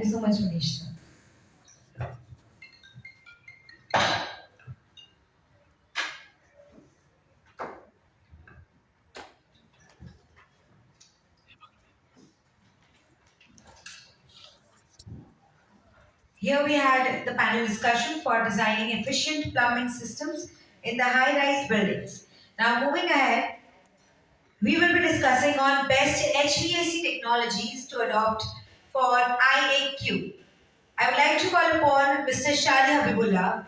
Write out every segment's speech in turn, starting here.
Thank you so much, Manish. Here we had the panel discussion for designing efficient plumbing systems in the high-rise buildings. Now moving ahead, we will be discussing on best HVAC technologies to adopt for IAQ. I would like to call upon Mr. Shali Habibulla,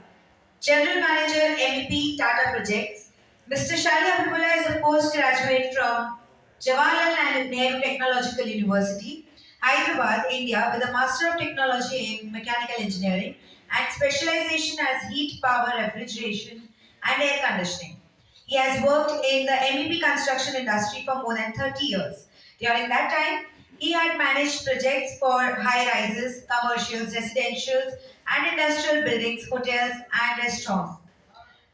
General Manager MEP Tata Projects. Mr. Shali Habibulla is a postgraduate from Jawaharlal Nehru Technological University, Hyderabad, India, with a Master of Technology in Mechanical Engineering and specialization as heat, power, refrigeration, and air conditioning. He has worked in the MEP construction industry for more than 30 years. During that time, he had managed projects for high rises, commercials, residentials, and industrial buildings, hotels, and restaurants,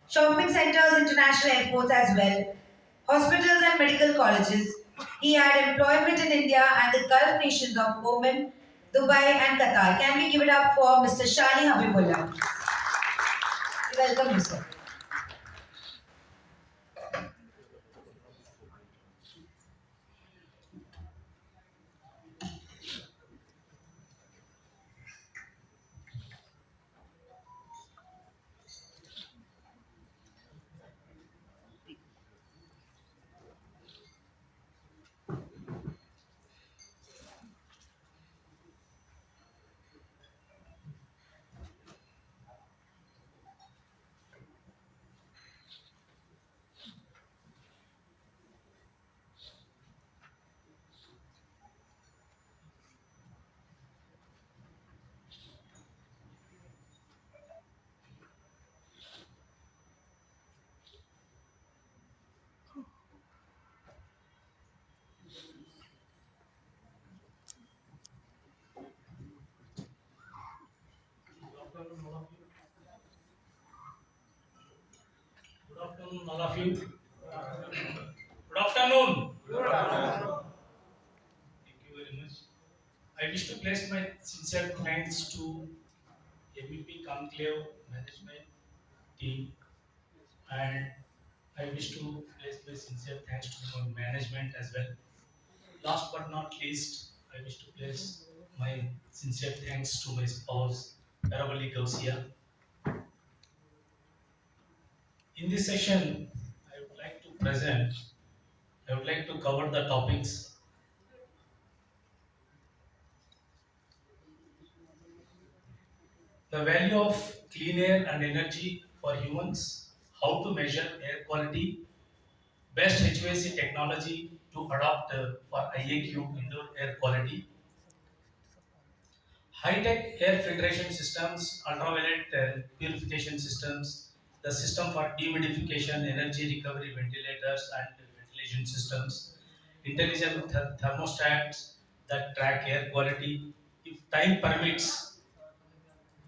shopping centers, international airports as well, hospitals and medical colleges. He had employment in India and the Gulf nations of Oman, Dubai, and Qatar. Can we give it up for Mr. Shali Habibullah? Welcome, you, sir. Good afternoon, all of you. Good afternoon. Thank you very much. I wish to place my sincere thanks to MEP Conclave management team, and I wish to place my sincere thanks to my management as well. Last but not least, I wish to place my sincere thanks to my spouse, Paravali Gausia. In this session, I would like to present, I would like to cover the topics: the value of clean air and energy for humans, how to measure air quality, best HVAC technology to adopt for IAQ indoor air quality, high-tech air filtration systems, ultraviolet purification systems, the system for dehumidification, energy recovery ventilators and ventilation systems, intelligent thermostats that track air quality. If time permits,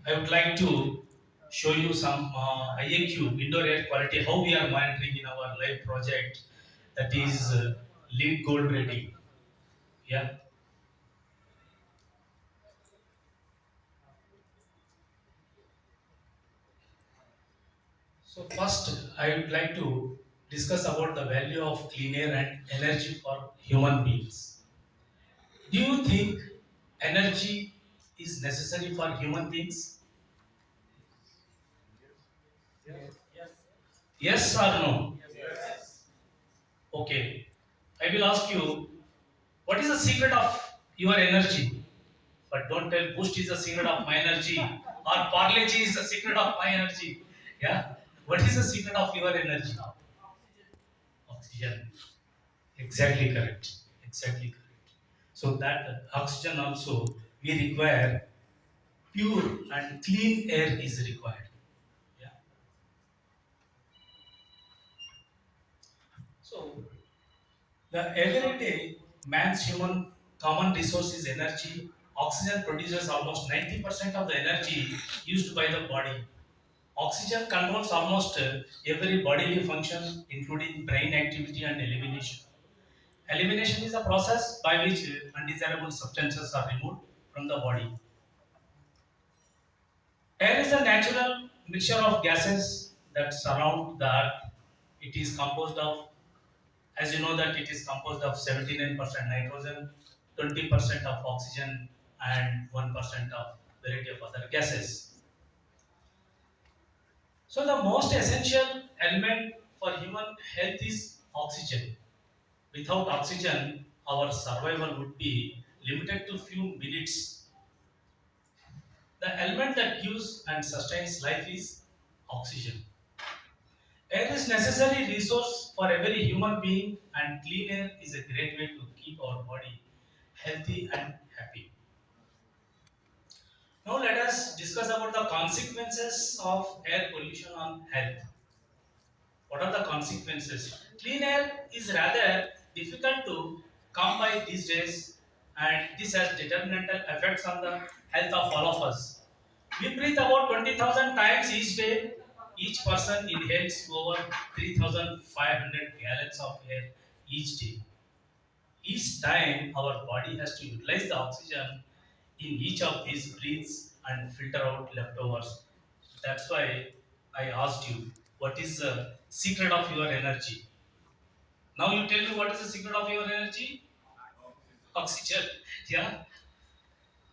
I would like to show you some IAQ, indoor air quality, how we are monitoring in our live project, that is LEED Gold rating. Yeah. So first, I would like to discuss about the value of clean air and energy for human beings. Do you think energy is necessary for human beings? Yes or no? Okay. I will ask you, what is the secret of your energy? But don't tell boost is the secret of my energy or Parle G is the secret of my energy. Yeah. What is the secret of your energy? Oxygen. Exactly correct. Exactly correct. So that oxygen also we require, pure and clean air is required. Yeah. So the everyday man's human common resource is energy. Oxygen produces almost 90% of the energy used by the body. Oxygen controls almost every bodily function, including brain activity and elimination. Elimination is a process by which undesirable substances are removed from the body. Air is a natural mixture of gases that surround the earth. It is composed of, as you know, that it is composed of 79% nitrogen, 20% of oxygen, and 1% of variety of other gases. So the most essential element for human health is oxygen. Without oxygen, our survival would be limited to few minutes. The element that gives and sustains life is oxygen. Air is necessary resource for every human being, and clean air is a great way to keep our body healthy and happy. Now let us discuss about the consequences of air pollution on health. What are the consequences? Clean air is rather difficult to come by these days, and this has detrimental effects on the health of all of us. We breathe about 20,000 times each day. Each person inhales over 3,500 gallons of air each day. Each time, our body has to utilize the oxygen in each of these breaths and filter out leftovers. That's why I asked you, what is the secret of your energy? Now you tell me what is the secret of your energy? Oxygen. Yeah.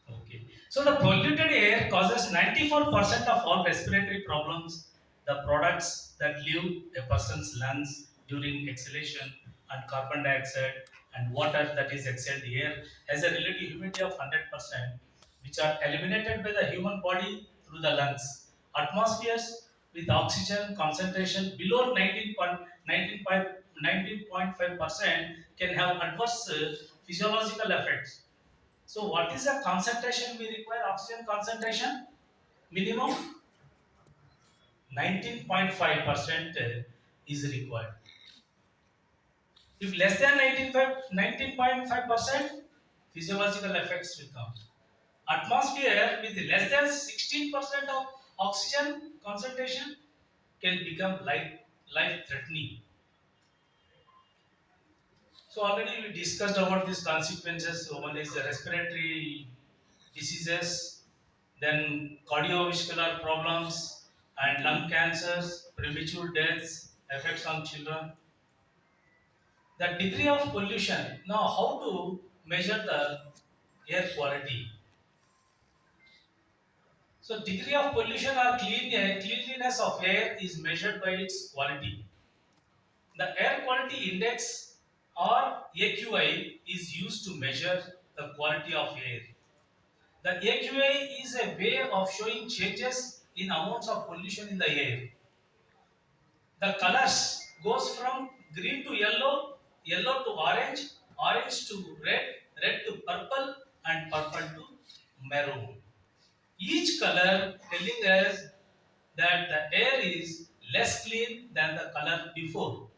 Okay. So the polluted air causes 94% of all respiratory problems. The products that leave a person's lungs during exhalation and carbon dioxide and water that is exhaled air has a relative humidity of 100%, which are eliminated by the human body through the lungs. Atmospheres with oxygen concentration below 19.5% can have adverse physiological effects. So, what is the concentration we require? Oxygen concentration minimum 19.5% is required. If less than 19.5%, physiological effects will come. Atmosphere with less than 16% of oxygen concentration can become life threatening. So already we discussed about these consequences. So one is the respiratory diseases, then cardiovascular problems and lung cancers, premature deaths, effects on children. The degree of pollution. Now, how to measure the air quality? So, degree of pollution or cleanliness of air is measured by its quality. The air quality index or AQI is used to measure the quality of air. The AQI is a way of showing changes in amounts of pollution in the air. The colors goes from green to yellow, yellow to orange, orange to red, red to purple, and purple to maroon. Each color telling us that the air is less clean than the color before.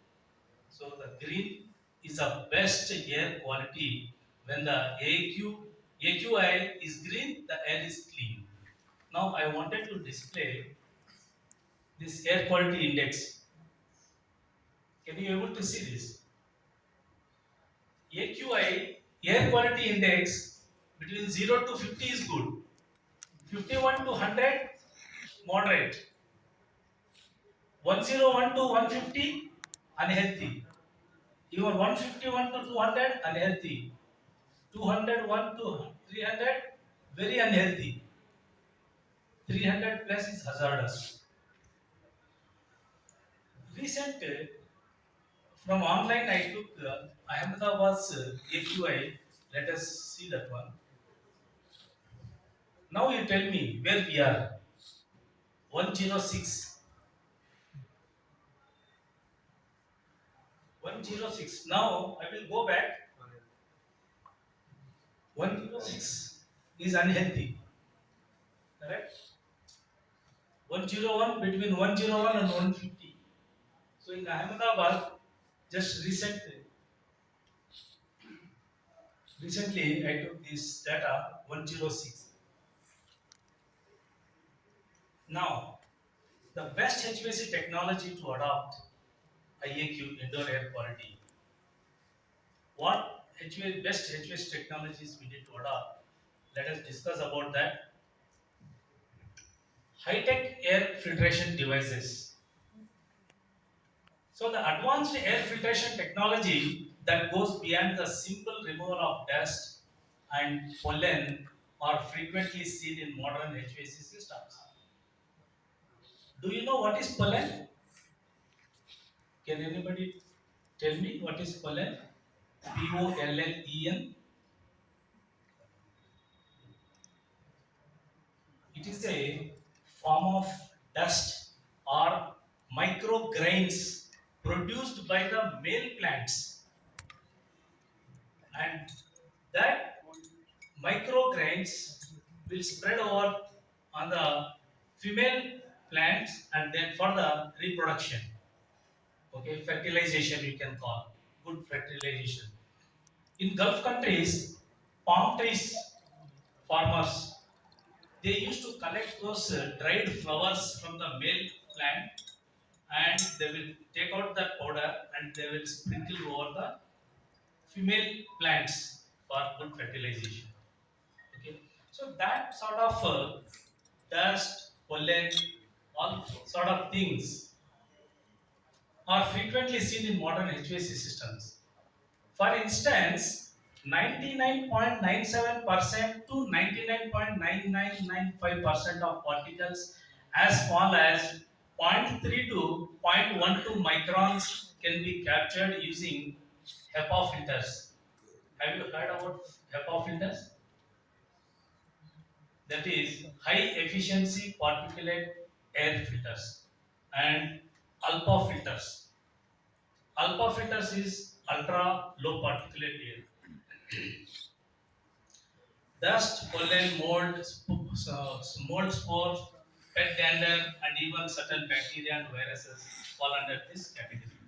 So the green is the best air quality. When the AQI is green, the air is clean. Now I wanted to display this air quality index. Can you able to see this? AQI, air quality index, between 0 to 50 is good. 51 to 100, moderate. 101 to 150, unhealthy. Even 151 to 200, unhealthy. 201 to 300, very unhealthy. 300 plus is hazardous. Recent from online I took Ahmedabad's AQI. Let us see that one. Now you tell me where we are. 106. 106. Now I will go back. 106 is unhealthy. Correct? 101, between 101 and 150. So in Ahmedabad, just recently I took this data 106. Now the best HVAC technology to adopt IAQ indoor air quality. What best HVAC technologies we need to adopt? Let us discuss about that. high-tech air filtration devices. So the advanced air filtration technology that goes beyond the simple removal of dust and pollen are frequently seen in modern HVAC systems. Do you know what is pollen? Can anybody tell me what is pollen? Pollen. It is a form of dust or micrograins produced by the male plants, and that micrograins will spread over on the female plants and then for the reproduction. Okay, fertilization you can call good fertilization. In Gulf countries, palm trees farmers they used to collect those dried flowers from the male plant and they will take out that powder and they will sprinkle over the female plants for good fertilization. Okay, so that sort of dust, pollen, all sort of things are frequently seen in modern HVAC systems. For instance, 99.97% to 99.9995% of particles as small as zero point 0.3 to zero point 0.12 microns can be captured using HEPA filters. Have you heard about HEPA filters? That is high efficiency particulate air filters and alpha filters. Alpha filters is ultra low particulate air. Dust, pollen, mold spores, pet dander, and even certain bacteria and viruses fall under this category.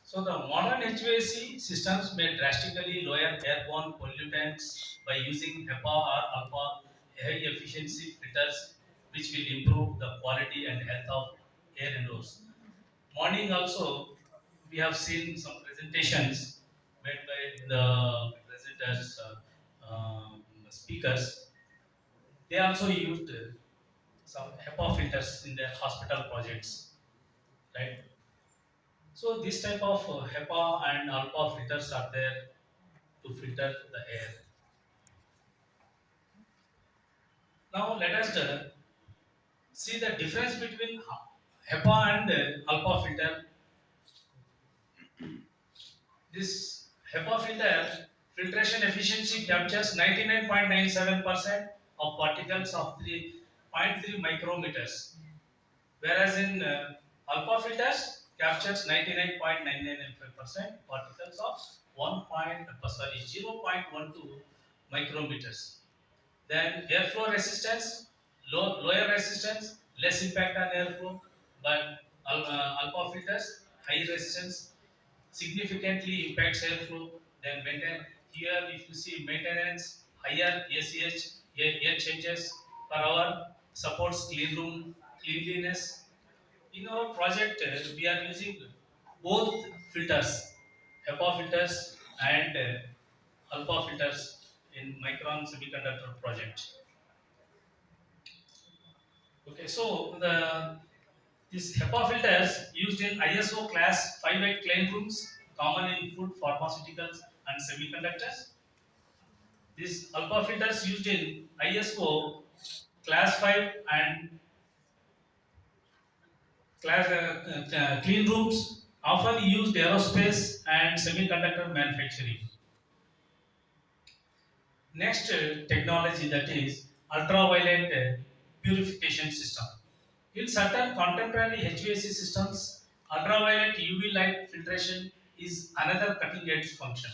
So the modern HVAC systems may drastically lower airborne pollutants by using HEPA or alpha high efficiency filters, which will improve the quality and health of air indoors. Morning also, we have seen some presentations made by the presenters, speakers. They also used some HEPA filters in their hospital projects, right? So this type of HEPA and alpha filters are there to filter the air. Now let us see the difference between HEPA and alpha filter. This HEPA filter filtration efficiency captures 99.97% of particles of 3.3 micrometers, whereas in alpha filters captures 99.995% particles of 0.12 micrometers. Then airflow resistance, lower resistance, less impact on airflow, but alpha filters, high resistance, significantly impacts airflow. Then maintain here if you see maintenance, higher ACH, air changes per hour, supports clean room cleanliness. In our project, we are using both filters, HEPA filters and alpha filters in Micron semiconductor project. Okay, so the these HEPA filters used in ISO class 5 clean rooms, common in food, pharmaceuticals, and semiconductors. These alpha filters used in ISO class 5 and clean rooms, often used aerospace and semiconductor manufacturing. Next technology that is ultraviolet purification system. In certain contemporary HVAC systems, ultraviolet UV light filtration is another cutting edge function.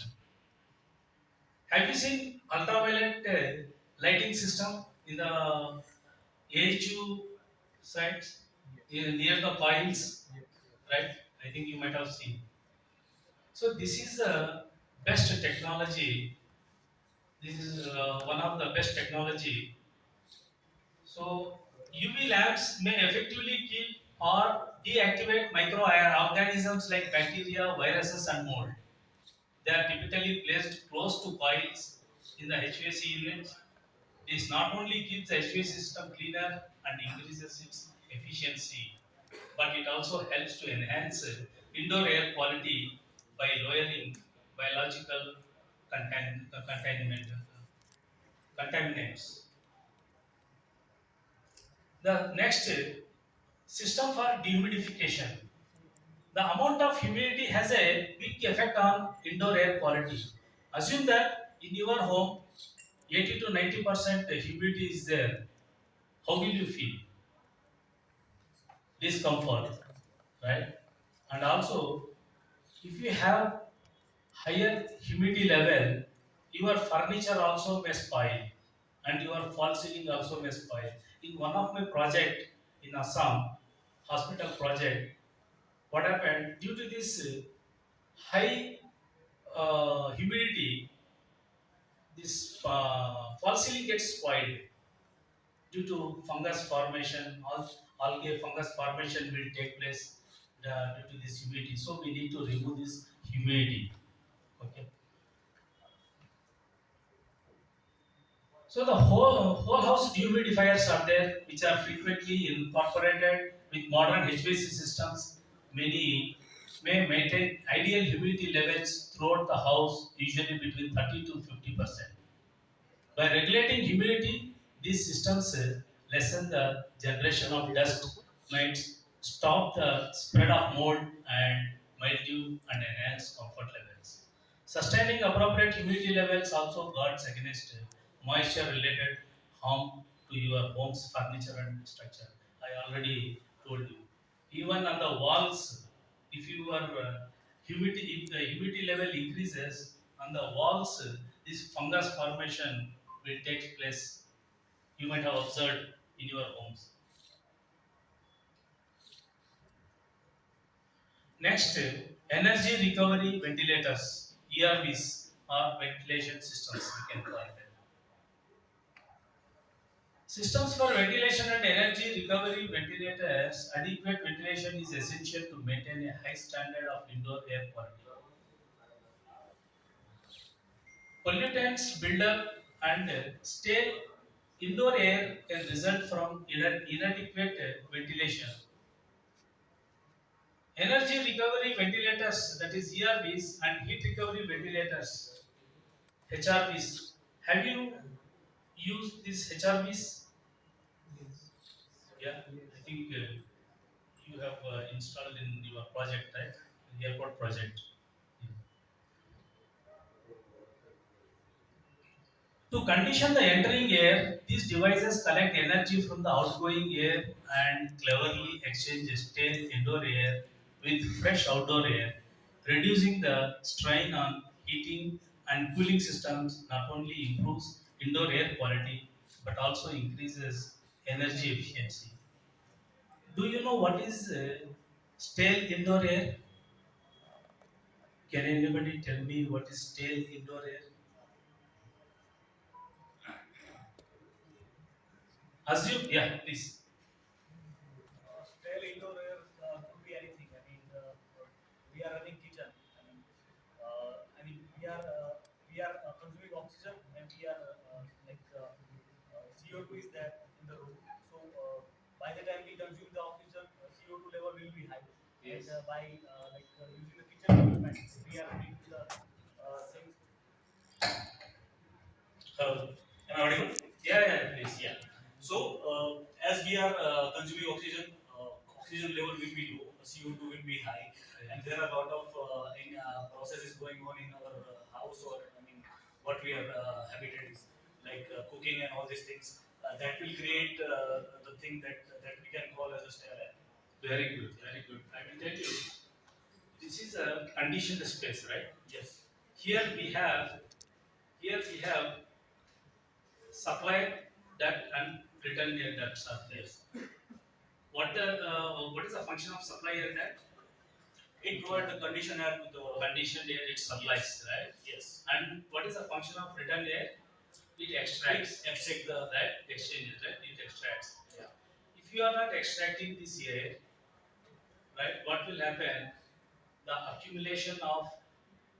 Have you seen ultraviolet lighting system in the AHU sites near the coils? Right? I think you might have seen. So this is the best technology. This is one of the best technology. So UV lamps may effectively kill or deactivate microorganisms like bacteria, viruses, and mold. They are typically placed close to coils in the HVAC units. This not only keeps the HVAC system cleaner and increases its efficiency, but it also helps to enhance indoor air quality by lowering biological contaminants. The next system for dehumidification. The amount of humidity has a big effect on indoor air quality. Assume that in your home 80 to 90% humidity is there. How will you feel? Discomfort, right? And also, if you have higher humidity level, your furniture also may spoil and your fall ceiling also may spoil. In one of my project in Assam, hospital project, what happened due to this high humidity, this fall ceiling gets spoiled due to fungus formation. Algae fungus formation will take place due to this humidity. So we need to remove this humidity. Okay. So the whole house dehumidifiers are there, which are frequently incorporated with modern HVAC systems. Many may maintain ideal humidity levels throughout the house, usually between 30 to 50%. By regulating humidity, these systems lessen the generation of dust mites, stop the spread of mold and mildew, and enhance comfort levels. Sustaining appropriate humidity levels also guards against moisture-related harm to your home's furniture and structure. I already told you. Even on the walls, if your humidity, if the humidity level increases on the walls, this fungus formation will take place. You might have observed in your homes. Next, energy recovery ventilators, ERVs, or ventilation systems, we can call them. Systems for ventilation and energy recovery ventilators, adequate ventilation is essential to maintain a high standard of indoor air quality. Pollutants buildup and stale indoor air can result from inadequate ventilation. Energy recovery ventilators, that is ERVs, and heat recovery ventilators, HRVs. Have you used these HRVs? Yeah, I think you have installed in your project, right? The airport project. Yeah. To condition the entering air, these devices collect energy from the outgoing air and cleverly exchange stale indoor air with fresh outdoor air, reducing the strain on heating and cooling systems. Not only improves indoor air quality but also increases energy efficiency. Do you know what is stale indoor air? Can anybody tell me what is stale indoor air? Assume, yeah, please. Stale indoor air could be anything. We are running kitchen. We are consuming oxygen, and we are CO2 is there in the room. So by the time we consume the oxygen, CO2 level will be high. Yes. And by using the kitchen equipment, we are making the things. Hello, am I audible? Yeah, yeah, please. Yeah. So, as we are consuming oxygen, oxygen level will be low, CO2 will be high, and there are a lot of processes going on in our house, or what we are habited is like cooking and all these things. That will create the thing that we can call as a stale air. Very good, very good. I will tell you, this is a conditioned space, right? Yes. Here we have, here we have supply duct and return air ducts are there. Yes. What is the function of supply air duct? It provides the condition air to the Conditioned air it supplies, right? yes. And what is the function of return air? It extracts, It extract the right? Exchanges, right? It extracts. yeah. If you are not extracting this air, right, what will happen? The accumulation of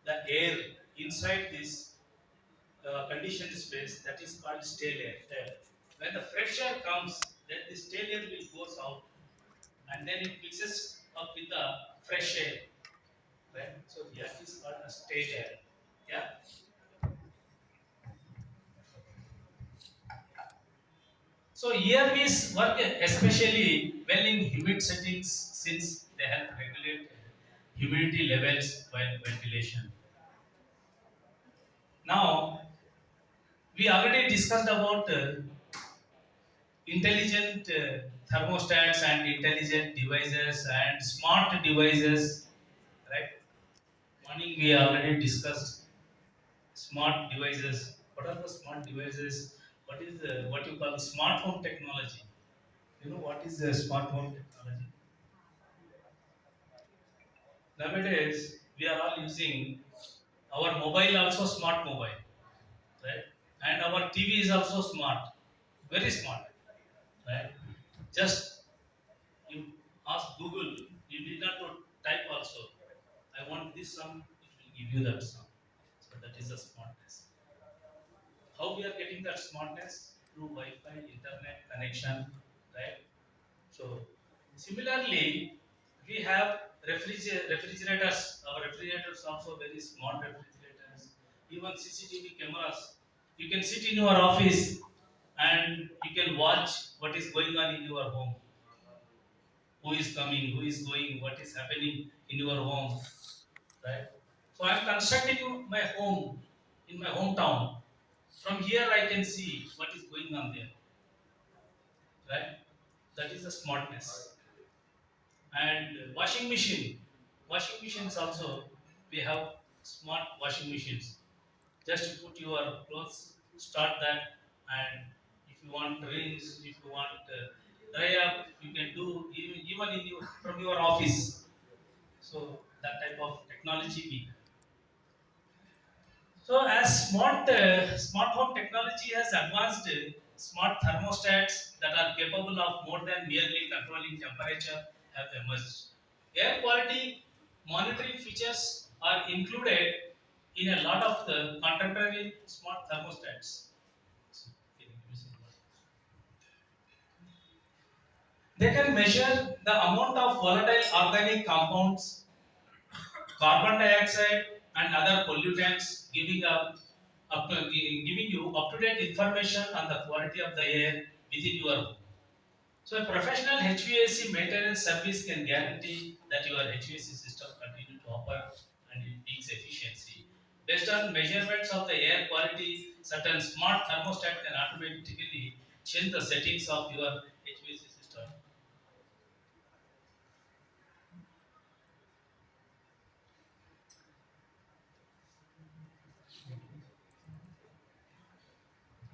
the air inside this conditioned space that is called stale air. When the fresh air comes, then the stale air will goes out and then it mixes up with the fresh air. Right? So that is called a stale air. Yeah. So ERVs work especially well in humid settings since they help regulate humidity levels while ventilation. Now we already discussed about intelligent thermostats and intelligent devices and smart devices, right? Morning we already discussed smart devices. What are the smart devices? What is what you call smart home technology? You know what is the smart home technology? Nowadays we are all using our mobile also smart mobile, right? And our TV is also smart, very smart, right? Just you ask Google, you need not to type also. I want this song, it will give you that song. So that is the smartness. How we are getting that smartness? Through Wi-Fi, internet connection, right? So similarly, we have refrigerators. Our refrigerators also very smart refrigerators. Even CCTV cameras. You can sit in your office and you can watch what is going on in your home. Who is coming, who is going, what is happening in your home, right? So I'm constructing my home in my hometown. From here I can see what is going on there, right? That is the smartness. And washing machines also we have smart washing machines. Just you put your clothes, start that, and if you want rinse, if you want dry up, you can do even in your from your office. So that type of technology we have. So as smart home technology has advanced, smart thermostats that are capable of more than merely controlling temperature have emerged. Air quality monitoring features are included in a lot of the contemporary smart thermostats. So, can you give me some more? They can measure the amount of volatile organic compounds, carbon dioxide, and other pollutants, giving you up to date information on the quality of the air within your home. So, a professional HVAC maintenance service can guarantee that your HVAC system continue to operate and it peaks efficiency. Based on measurements of the air quality, certain smart thermostat can automatically change the settings of your HVAC system.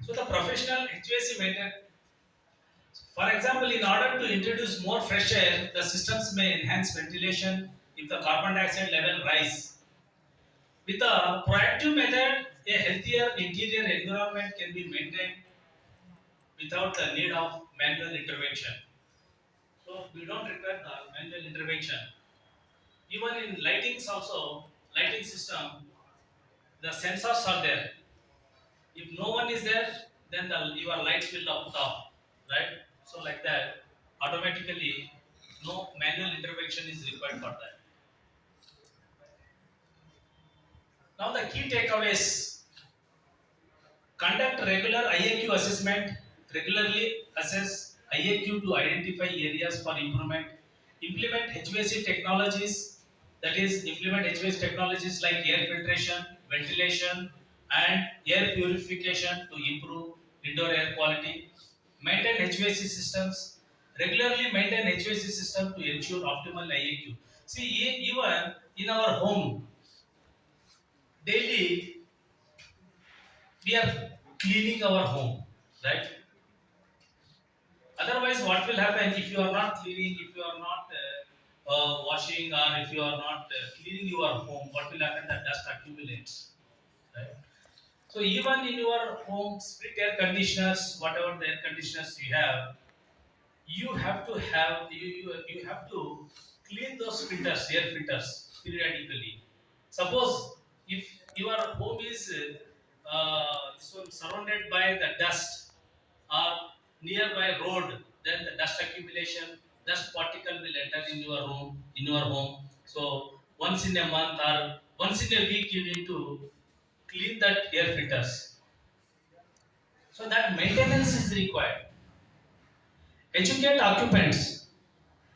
So, the professional HVAC maintenance. For example, in order to introduce more fresh air, the systems may enhance ventilation if the carbon dioxide level rise. With a proactive method, a healthier interior environment can be maintained without the need of manual intervention. So we don't require the manual intervention. Even in lightings also, lighting system, the sensors are there. If no one is there, then your lights will put off, right? So like that, automatically, no manual intervention is required for that. Now the key takeaways: conduct regular IAQ assessment, regularly assess IAQ to identify areas for improvement, implement HVAC technologies, that is, implement HVAC technologies like air filtration, ventilation, and air purification to improve indoor air quality, maintain HVAC systems, regularly maintain HVAC system to ensure optimal IAQ. See, even in our home, daily we are cleaning our home, right? Otherwise, what will happen if you are not cleaning, if you are not washing, or if you are not cleaning your home? What will happen? That dust accumulates, right? So even in your home, split air conditioners, whatever the air conditioners you have, you have to clean those filters, air filters periodically. Suppose if your home is this one surrounded by the dust or nearby road, then the dust accumulation, dust particle will enter in your room, in your home. So once in a month or once in a week, you need to clean that air filters. So that maintenance is required. Educate occupants.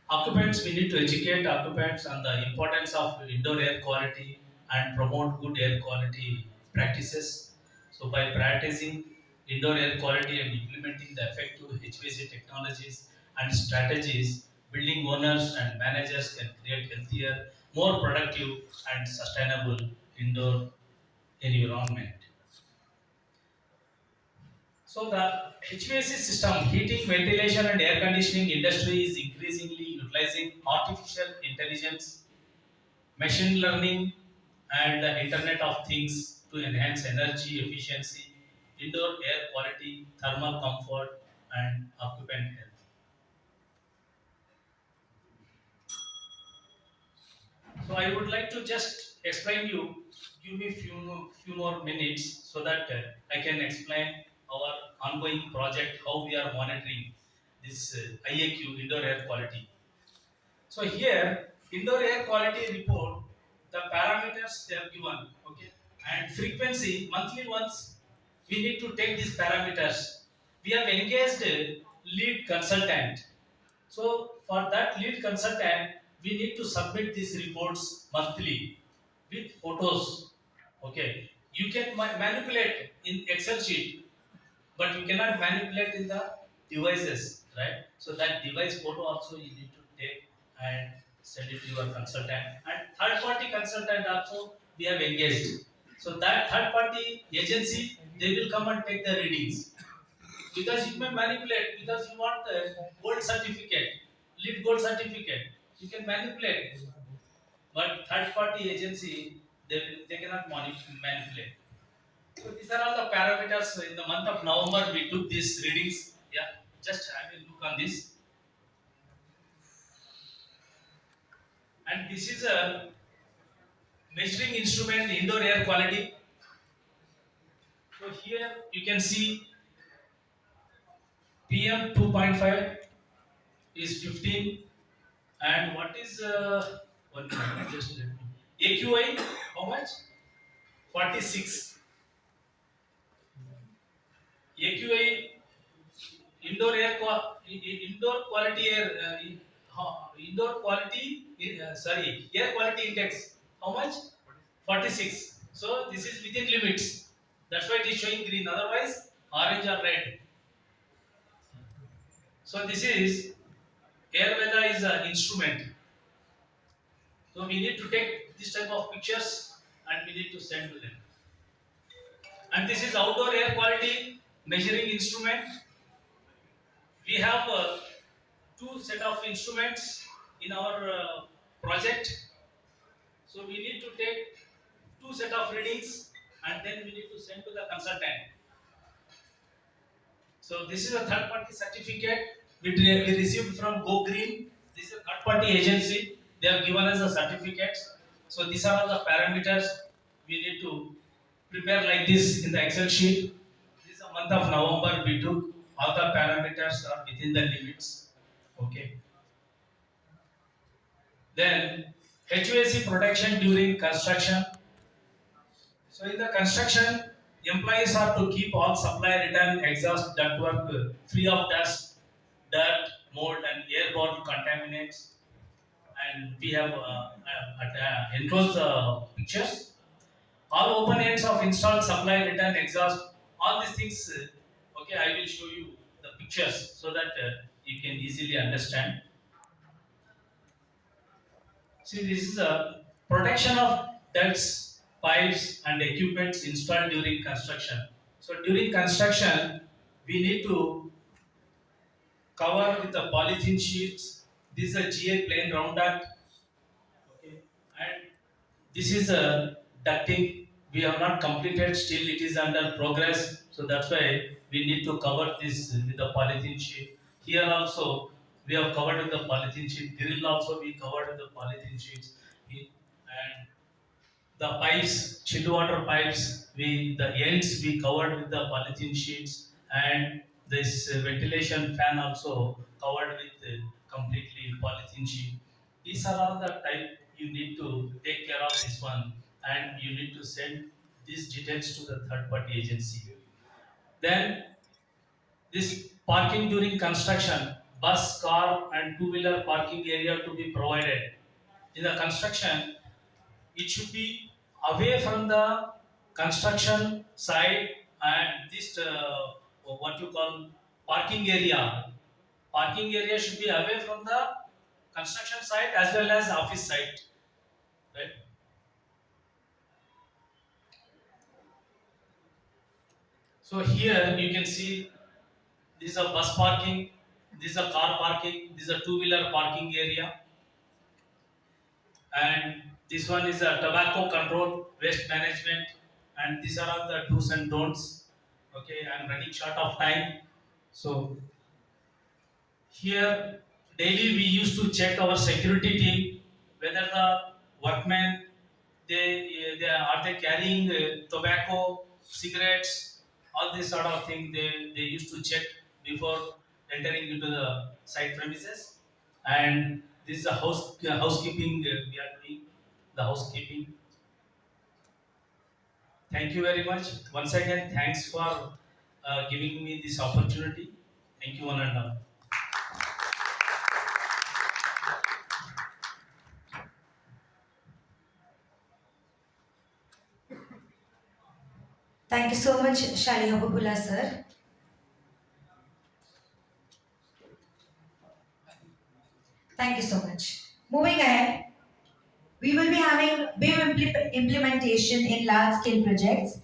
Occupants, we need to educate occupants on the importance of indoor air quality and promote good air quality practices. So, by prioritizing indoor air quality and implementing the effective HVAC technologies and strategies, building owners and managers can create healthier, more productive, and sustainable indoor environment. So the HVAC system, heating, ventilation, and air conditioning industry is increasingly utilizing artificial intelligence, machine learning, and the Internet of Things to enhance energy efficiency, indoor air quality, thermal comfort, and occupant health. So I would like to just explain you. Give me few more minutes so that I can explain our ongoing project, how we are monitoring this IAQ, indoor air quality. So here, indoor air quality report, the parameters they have given, okay, and frequency monthly once. We need to take these parameters. We have engaged a lead consultant. So for that lead consultant, we need to submit these reports monthly with photos. Okay, you can manipulate in Excel sheet, but you cannot manipulate in the devices, right? So that device photo also you need to take and send it to your consultant. And third party consultant also we have engaged. So that third party agency they will come and take the readings because you may manipulate because you want the gold certificate, lead gold certificate. You can manipulate, but third party agency they cannot manipulate. So these are all the parameters. So in the month of November, we took these readings. Yeah, just have a look on this. And this is a measuring instrument indoor air quality. So here you can see PM 2.5 is 15, and what is one minute, just let me. AQI how much? 46. AQI indoor indoor quality air indoor quality sorry air quality index how much 46. So this is within limits, that's why it is showing green, otherwise orange or red. So this is air weather is an instrument, so we need to take this type of pictures and we need to send to them. And this is outdoor air quality measuring instrument. We have two set of instruments in our project. So we need to take two set of readings and then we need to send to the consultant. So this is a third party certificate we received from Go Green. This is a third party agency. They have given us the certificates. So these are all the parameters we need to prepare like this in the Excel sheet. This is a month of November. We took all the parameters are within the limits. Okay. Then HVAC protection during construction. So in the construction, employees are to keep all supply return exhaust ductwork free of dust, dirt, mold, and airborne contaminants. And we have enclosed pictures. All open ends of installed supply return exhaust. All these things. Okay, I will show you the pictures so that you can easily understand. See, this is a protection of ducts, pipes, and equipments installed during construction. So during construction, we need to cover with the polythene sheets. This is a GA plain round duct. Okay, and this is a ducting. We have not completed. Still, it is under progress. So that's why we need to cover this with the polythene sheet. Here also, we have covered with the polythene sheet. Grill also we covered with the polythene sheets. And The pipes, chilled water pipes, the ends we covered with the polythene sheets, and this ventilation fan also covered with completely polythene sheet. These are all the type you need to take care of this one, and you need to send these details to the third party agency. Then this parking during construction, bus, car, and two-wheeler parking area to be provided. In the construction, it should be away from the construction site and this what you call parking area. Parking area should be away from the construction site as well as office site. Right? So here you can see this is a bus parking, this is a car parking, this is a two-wheeler parking area, and this one is a tobacco control, waste management, and these are all the do's and don'ts. Okay, I'm running short of time, so here daily we used to check our security team whether the workmen they are they carrying tobacco, cigarettes, all this sort of thing. They used to check before entering into the site premises, and this is a housekeeping we are doing the housekeeping. Thank you very much once again. Thanks for giving me this opportunity. Thank you one and all. Thank you so much, Shali Habibulla, sir. Thank you so much. Moving ahead, we will be having BIM implementation in large scale projects.